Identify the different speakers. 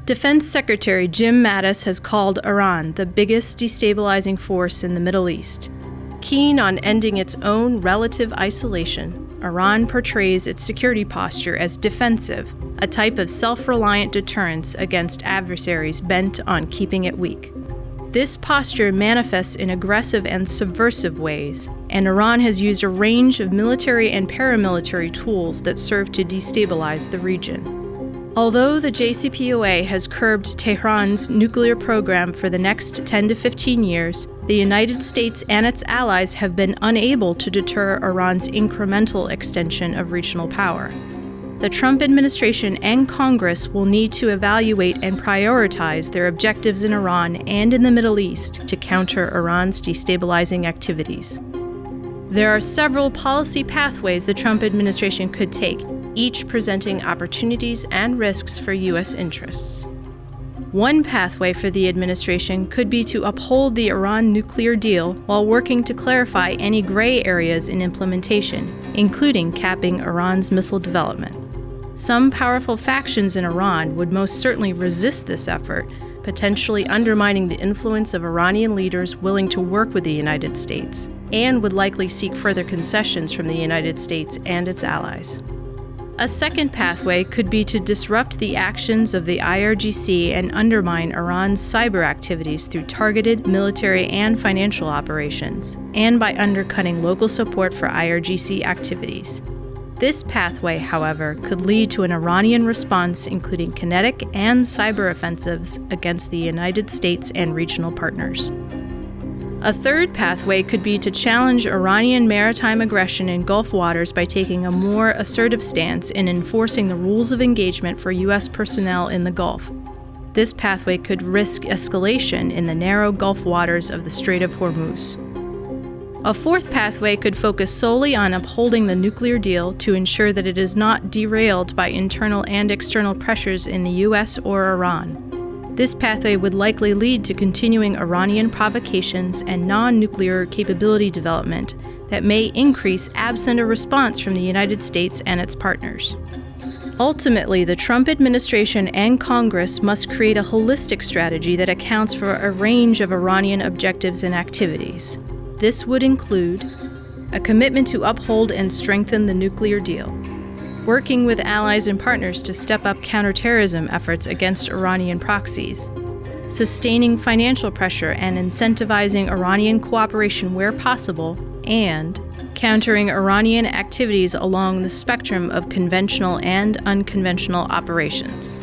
Speaker 1: Defense Secretary Jim Mattis has called Iran the biggest destabilizing force in the Middle East. Keen on ending its own relative isolation, Iran portrays its security posture as defensive, a type of self-reliant deterrence against adversaries bent on keeping it weak. This posture manifests in aggressive and subversive ways, and Iran has used a range of military and paramilitary tools that serve to destabilize the region. Although the JCPOA has curbed Tehran's nuclear program for the next 10 to 15 years, the United States and its allies have been unable to deter Iran's incremental extension of regional power. The Trump administration and Congress will need to evaluate and prioritize their objectives in Iran and in the Middle East to counter Iran's destabilizing activities. There are several policy pathways the Trump administration could take, each presenting opportunities and risks for U.S. interests. One pathway for the administration could be to uphold the Iran nuclear deal while working to clarify any gray areas in implementation, including capping Iran's missile development. Some powerful factions in Iran would most certainly resist this effort, potentially undermining the influence of Iranian leaders willing to work with the United States, and would likely seek further concessions from the United States and its allies. A second pathway could be to disrupt the actions of the IRGC and undermine Iran's cyber activities through targeted military and financial operations, and by undercutting local support for IRGC activities. This pathway, however, could lead to an Iranian response including kinetic and cyber offensives against the United States and regional partners. A third pathway could be to challenge Iranian maritime aggression in Gulf waters by taking a more assertive stance in enforcing the rules of engagement for U.S. personnel in the Gulf. This pathway could risk escalation in the narrow Gulf waters of the Strait of Hormuz. A fourth pathway could focus solely on upholding the nuclear deal to ensure that it is not derailed by internal and external pressures in the U.S. or Iran. This pathway would likely lead to continuing Iranian provocations and non-nuclear capability development that may increase absent a response from the United States and its partners. Ultimately, the Trump administration and Congress must create a holistic strategy that accounts for a range of Iranian objectives and activities. This would include a commitment to uphold and strengthen the nuclear deal, working with allies and partners to step up counterterrorism efforts against Iranian proxies, sustaining financial pressure and incentivizing Iranian cooperation where possible, and countering Iranian activities along the spectrum of conventional and unconventional operations.